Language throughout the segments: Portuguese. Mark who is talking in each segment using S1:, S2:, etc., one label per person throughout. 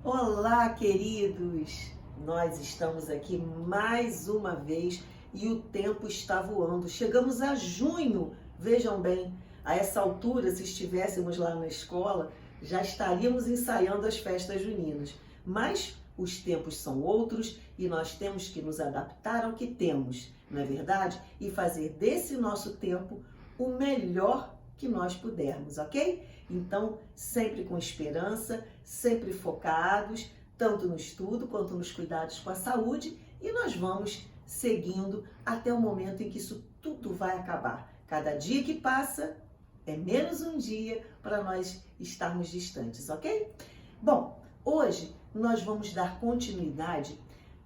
S1: Olá, queridos! Nós estamos aqui mais uma vez e o tempo está voando. Chegamos a junho, vejam bem, a essa altura, se estivéssemos lá na escola, já estaríamos ensaiando as festas juninas. Mas os tempos são outros e nós temos que nos adaptar ao que temos, não é verdade? E fazer desse nosso tempo o melhor que nós pudermos, ok? Então, sempre com esperança, sempre focados, tanto no estudo quanto nos cuidados com a saúde, e nós vamos seguindo até o momento em que isso tudo vai acabar. Cada dia que passa é menos um dia para nós estarmos distantes, ok? Bom, hoje nós vamos dar continuidade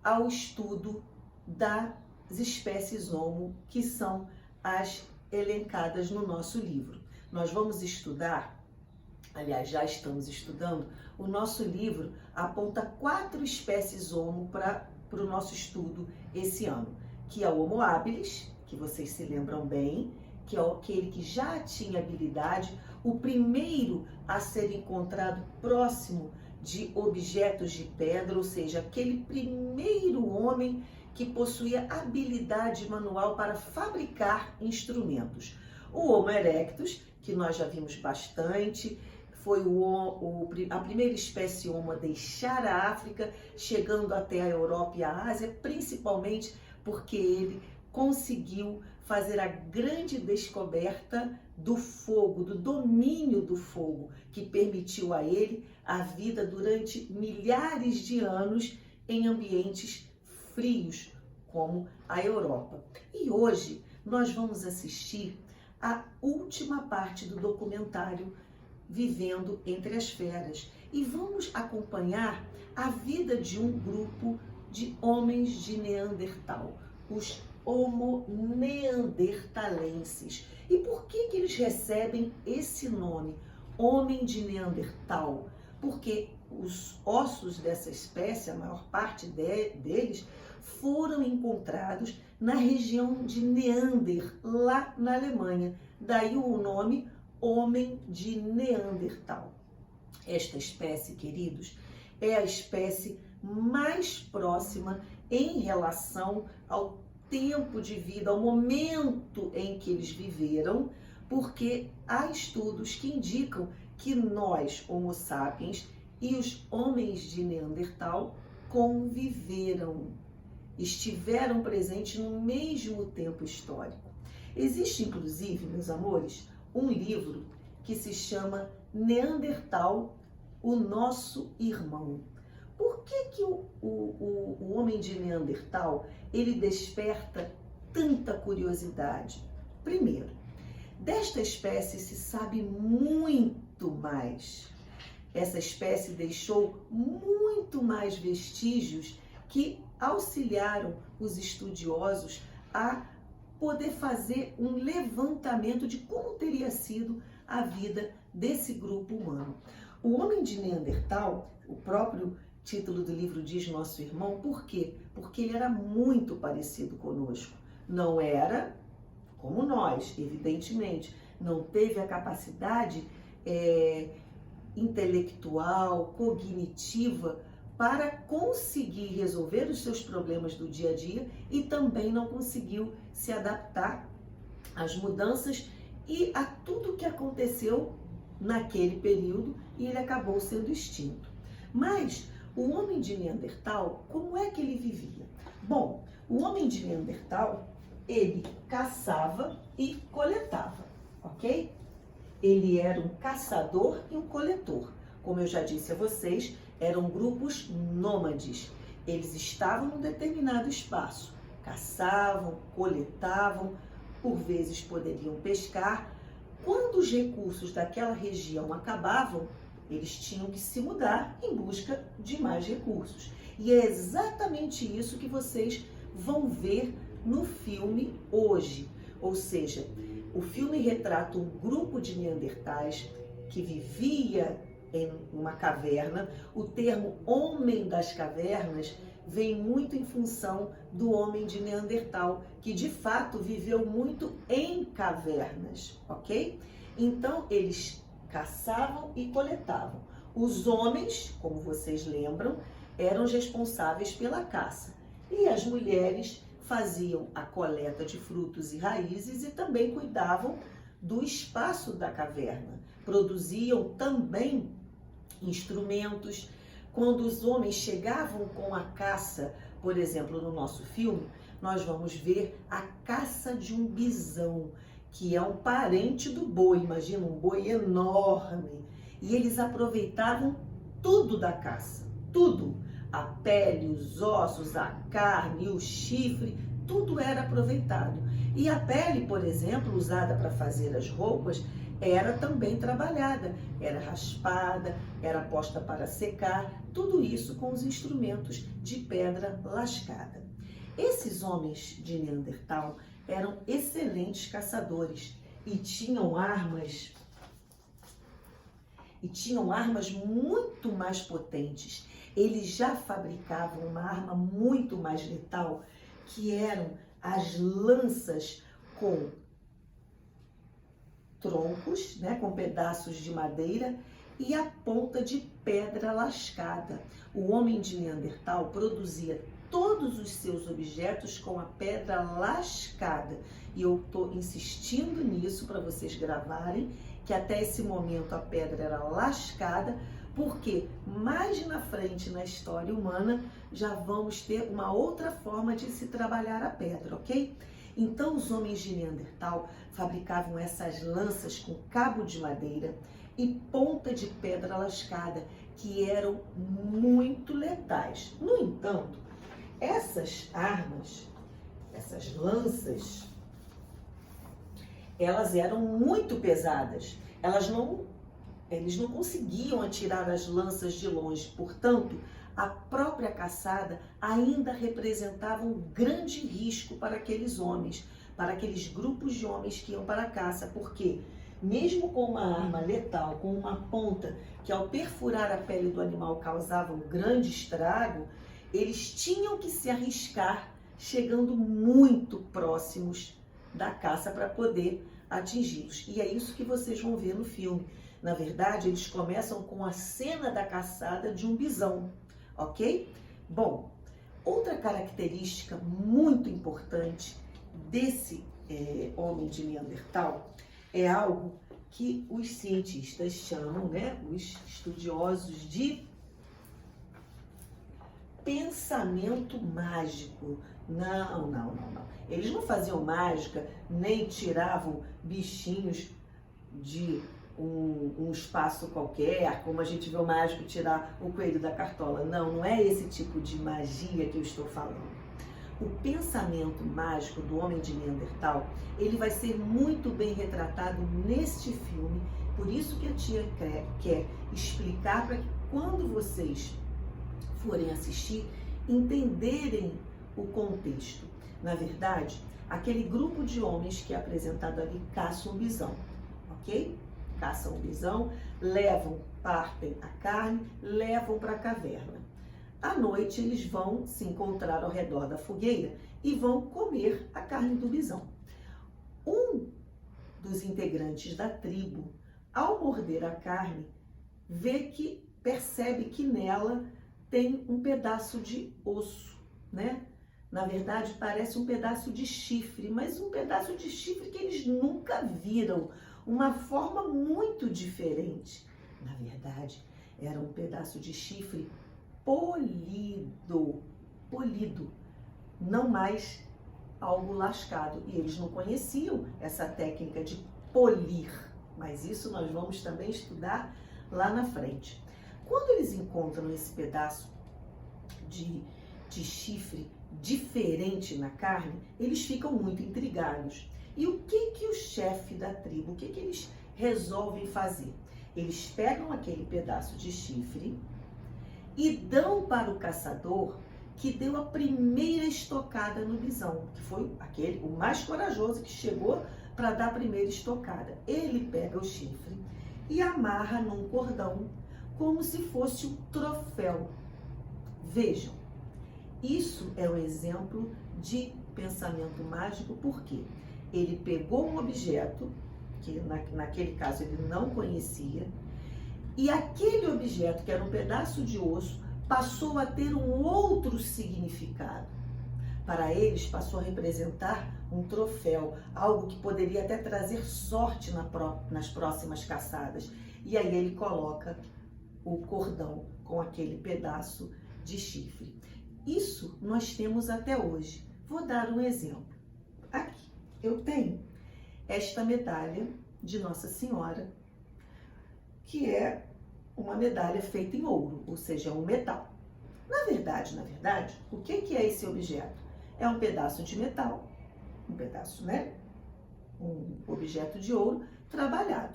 S1: ao estudo das espécies Homo, que são as elencadas no nosso livro. Nós vamos estudar, aliás, já estamos estudando, o nosso livro aponta 4 espécies Homo para o nosso estudo esse ano, que é o Homo habilis, que vocês se lembram bem, que é aquele que já tinha habilidade, o primeiro a ser encontrado próximo de objetos de pedra, ou seja, aquele primeiro homem que possuía habilidade manual para fabricar instrumentos. O Homo erectus, que nós já vimos bastante, foi a primeira espécie Homo a deixar a África, chegando até a Europa e a Ásia, principalmente porque ele conseguiu fazer a grande descoberta do fogo, do domínio do fogo, que permitiu a ele a vida durante milhares de anos em ambientes frios, como a Europa. E hoje nós vamos assistir a última parte do documentário Vivendo entre as Feras e vamos acompanhar a vida de um grupo de homens de Neandertal, os Homo neanderthalenses. E por que eles recebem esse nome, homem de Neandertal? Porque os ossos dessa espécie, a maior parte deles, foram encontrados na região de Neander, lá na Alemanha. Daí o nome homem de Neandertal. Esta espécie, queridos, é a espécie mais próxima em relação ao tempo de vida, ao momento em que eles viveram, porque há estudos que indicam que nós, Homo sapiens, e os homens de Neandertal conviveram, estiveram presentes no mesmo tempo histórico. Existe, inclusive, meus amores, um livro que se chama Neandertal, o Nosso Irmão. Por que o homem de Neandertal, ele desperta tanta curiosidade? Primeiro, desta espécie se sabe muito mais. Essa espécie deixou muito mais vestígios que auxiliaram os estudiosos a poder fazer um levantamento de como teria sido a vida desse grupo humano. O homem de Neandertal, o próprio título do livro diz Nosso Irmão, por quê? Porque ele era muito parecido conosco. Não era como nós, evidentemente, não teve a capacidade intelectual, cognitiva, para conseguir resolver os seus problemas do dia a dia e também não conseguiu se adaptar às mudanças e a tudo que aconteceu naquele período e ele acabou sendo extinto. Mas o homem de Neandertal, como é que ele vivia? Bom, o homem de Neandertal, ele caçava e coletava, ok? Ele era um caçador e um coletor. Como eu já disse a vocês, eram grupos nômades. Eles estavam num determinado espaço, caçavam, coletavam, por vezes poderiam pescar. Quando os recursos daquela região acabavam, eles tinham que se mudar em busca de mais recursos. E é exatamente isso que vocês vão ver no filme hoje. Ou seja, o filme retrata um grupo de neandertais que vivia em uma caverna. O termo homem das cavernas vem muito em função do homem de Neandertal, que de fato viveu muito em cavernas, ok? Então eles caçavam e coletavam. Os homens, como vocês lembram, eram os responsáveis pela caça e as mulheres faziam a coleta de frutos e raízes e também cuidavam do espaço da caverna. Produziam também instrumentos. Quando os homens chegavam com a caça, por exemplo, no nosso filme, nós vamos ver a caça de um bisão, que é um parente do boi. Imagina um boi enorme. E eles aproveitavam tudo da caça, tudo. A pele, os ossos, a carne, o chifre, tudo era aproveitado. E a pele, por exemplo, usada para fazer as roupas, era também trabalhada, era raspada, era posta para secar, tudo isso com os instrumentos de pedra lascada. Esses homens de Neandertal eram excelentes caçadores e tinham armas muito mais potentes. Eles já fabricavam uma arma muito mais letal, que eram as lanças com troncos, né, com pedaços de madeira e a ponta de pedra lascada. O homem de Neandertal produzia todos os seus objetos com a pedra lascada. E eu estou insistindo nisso para vocês gravarem, que até esse momento a pedra era lascada, porque mais na frente na história humana já vamos ter uma outra forma de se trabalhar a pedra, ok? Então os homens de Neandertal fabricavam essas lanças com cabo de madeira e ponta de pedra lascada, que eram muito letais. No entanto, essas armas, essas lanças, elas eram muito pesadas. Eles não conseguiam atirar as lanças de longe, portanto, a própria caçada ainda representava um grande risco para aqueles homens, para aqueles grupos de homens que iam para a caça, porque mesmo com uma arma letal, com uma ponta que ao perfurar a pele do animal causava um grande estrago, eles tinham que se arriscar chegando muito próximos da caça para poder atingi-los. E é isso que vocês vão ver no filme. Na verdade, eles começam com a cena da caçada de um bisão, ok? Bom, outra característica muito importante desse homem de Neandertal é algo que os cientistas chamam, né, os estudiosos, de pensamento mágico. Não. Eles não faziam mágica, nem tiravam bichinhos de um espaço qualquer, como a gente vê o mágico tirar o coelho da cartola. Não é esse tipo de magia que eu estou falando. O pensamento mágico do homem de Neandertal, ele vai ser muito bem retratado neste filme, por isso que a tia quer explicar para que quando vocês forem assistir, entenderem o contexto. Na verdade, aquele grupo de homens que é apresentado ali caça um bisão, ok? Caçam um bisão, partem a carne, levam para a caverna. À noite eles vão se encontrar ao redor da fogueira e vão comer a carne do bisão. Um dos integrantes da tribo, ao morder a carne, percebe que nela tem um pedaço de osso, né? Na verdade, parece um pedaço de chifre, mas um pedaço de chifre que eles nunca viram, uma forma muito diferente. Na verdade, era um pedaço de chifre polido, não mais algo lascado. E eles não conheciam essa técnica de polir, mas isso nós vamos também estudar lá na frente. Quando eles encontram esse pedaço de chifre diferente na carne, eles ficam muito intrigados. E o que o chefe da tribo, o que eles resolvem fazer? Eles pegam aquele pedaço de chifre e dão para o caçador que deu a primeira estocada no bisão, que foi o mais corajoso que chegou para dar a primeira estocada. Ele pega o chifre e amarra num cordão, como se fosse um troféu. Vejam, isso é um exemplo de pensamento mágico, porque ele pegou um objeto, que naquele caso ele não conhecia, E aquele objeto, que era um pedaço de osso, passou a ter um outro significado. Para eles, passou a representar um troféu, algo que poderia até trazer sorte nas próximas caçadas. E aí ele coloca o cordão com aquele pedaço de chifre. Isso nós temos até hoje. Vou dar um exemplo. Aqui eu tenho esta medalha de Nossa Senhora, que é uma medalha feita em ouro, ou seja, um metal. Na verdade, o que é esse objeto? É um pedaço de metal, um pedaço, né? Um objeto de ouro trabalhado.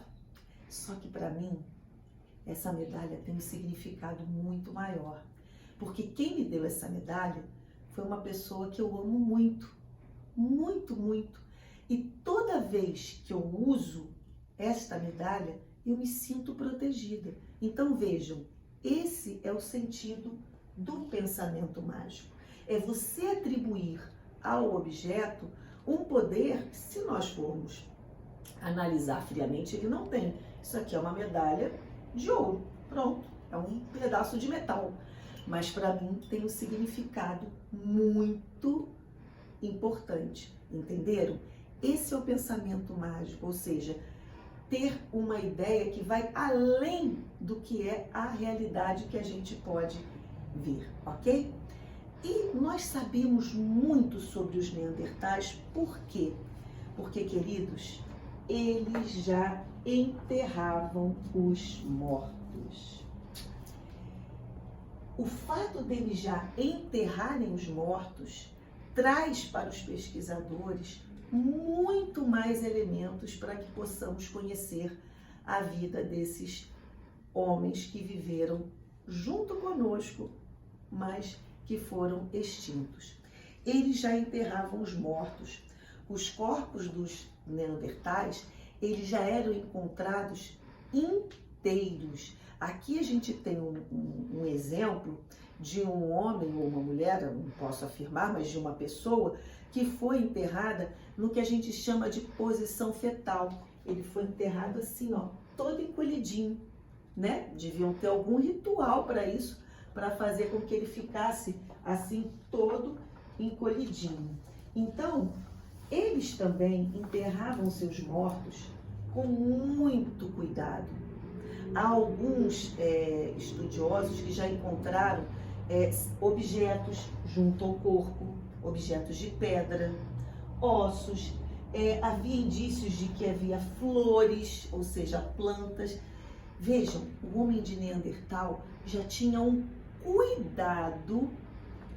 S1: Só que para mim, essa medalha tem um significado muito maior. Porque quem me deu essa medalha foi uma pessoa que eu amo muito, muito, muito. E toda vez que eu uso esta medalha, eu me sinto protegida. Então vejam, esse é o sentido do pensamento mágico. É você atribuir ao objeto um poder que, se nós formos analisar friamente, ele não tem. Isso aqui é uma medalha de ouro, pronto, é um pedaço de metal. Mas para mim tem um significado muito importante, entenderam? Esse é o pensamento mágico, ou seja, ter uma ideia que vai além do que é a realidade que a gente pode ver, ok? E nós sabemos muito sobre os neandertais, por quê? Porque, queridos, eles já enterravam os mortos. O fato deles já enterrarem os mortos traz para os pesquisadores muito mais elementos para que possamos conhecer a vida desses homens que viveram junto conosco, mas que foram extintos. Eles já enterravam os mortos. Os corpos dos neandertais, eles já eram encontrados inteiros. Aqui a gente tem um exemplo de um homem ou uma mulher, eu não posso afirmar, mas de uma pessoa que foi enterrada no que a gente chama de posição fetal. Ele foi enterrado assim, ó, todo encolhidinho, né? Deviam ter algum ritual para isso, para fazer com que ele ficasse assim, todo encolhidinho. Então, eles também enterravam seus mortos com muito cuidado. Há alguns estudiosos que já encontraram objetos junto ao corpo, objetos de pedra, ossos, havia indícios de que havia flores, ou seja, plantas. Vejam, o homem de Neandertal já tinha um cuidado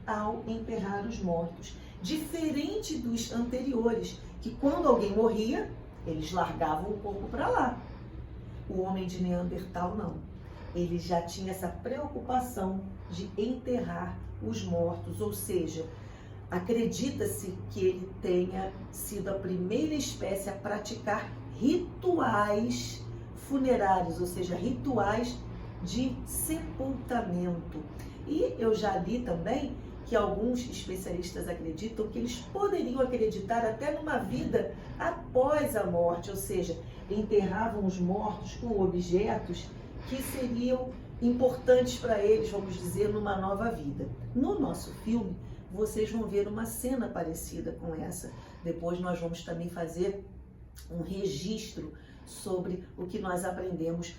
S1: ao enterrar os mortos, diferente dos anteriores, que quando alguém morria, eles largavam o corpo para lá. O homem de Neandertal não. Ele já tinha essa preocupação de enterrar os mortos, ou seja, acredita-se que ele tenha sido a primeira espécie a praticar rituais funerários, ou seja, rituais de sepultamento. E eu já li também que alguns especialistas acreditam que eles poderiam acreditar até numa vida após a morte, ou seja, enterravam os mortos com objetos que seriam importantes para eles, vamos dizer, numa nova vida. No nosso filme, vocês vão ver uma cena parecida com essa. Depois nós vamos também fazer um registro sobre o que nós aprendemos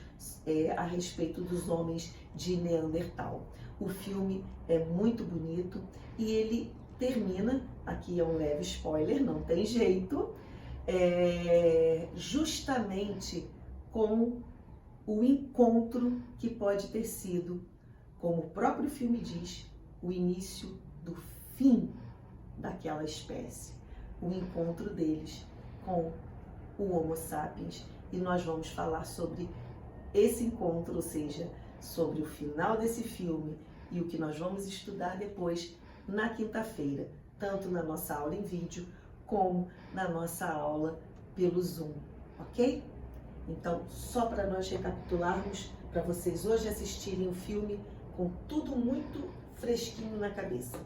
S1: a respeito dos homens de Neandertal. O filme é muito bonito e ele termina, aqui é um leve spoiler, não tem jeito, justamente com o encontro que pode ter sido, como o próprio filme diz, o início do fim daquela espécie, o encontro deles com o Homo sapiens. E nós vamos falar sobre esse encontro, ou seja, sobre o final desse filme e o que nós vamos estudar depois na quinta-feira, tanto na nossa aula em vídeo como na nossa aula pelo Zoom, ok? Então, só para nós recapitularmos, para vocês hoje assistirem o filme com tudo muito fresquinho na cabeça.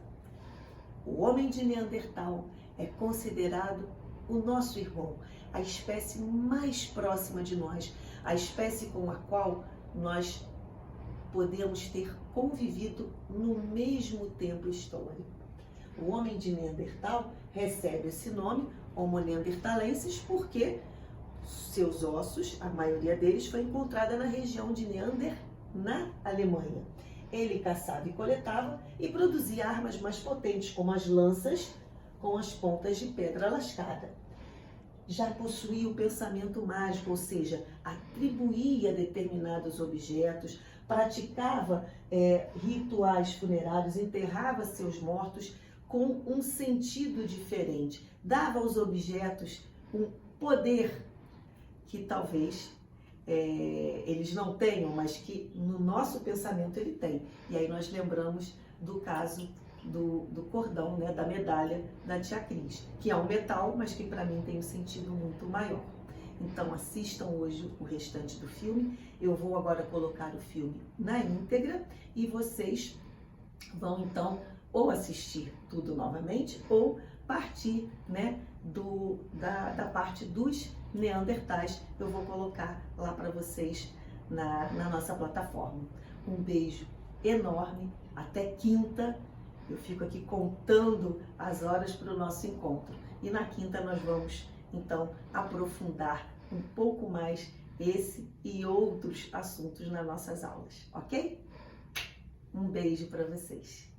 S1: O homem de Neandertal é considerado o nosso irmão, a espécie mais próxima de nós, a espécie com a qual nós podemos ter convivido no mesmo tempo histórico. O homem de Neandertal recebe esse nome, Homo neanderthalensis, porque seus ossos, a maioria deles, foi encontrada na região de Neander, na Alemanha. Ele caçava e coletava e produzia armas mais potentes, como as lanças com as pontas de pedra lascada. Já possuía o pensamento mágico, ou seja, atribuía determinados objetos, praticava rituais funerários, enterrava seus mortos com um sentido diferente, dava aos objetos um poder que talvez eles não tenham, mas que no nosso pensamento ele tem. E aí nós lembramos do caso do cordão, né, da medalha da tia Cris, que é um metal, mas que para mim tem um sentido muito maior. Então assistam hoje o restante do filme. Eu vou agora colocar o filme na íntegra e vocês vão então ou assistir tudo novamente ou partir, né, da parte dos neandertais. Eu vou colocar lá para vocês na nossa plataforma. Um beijo enorme, até quinta. Eu fico aqui contando as horas para o nosso encontro. E na quinta nós vamos, então, aprofundar um pouco mais esse e outros assuntos nas nossas aulas, ok? Um beijo para vocês.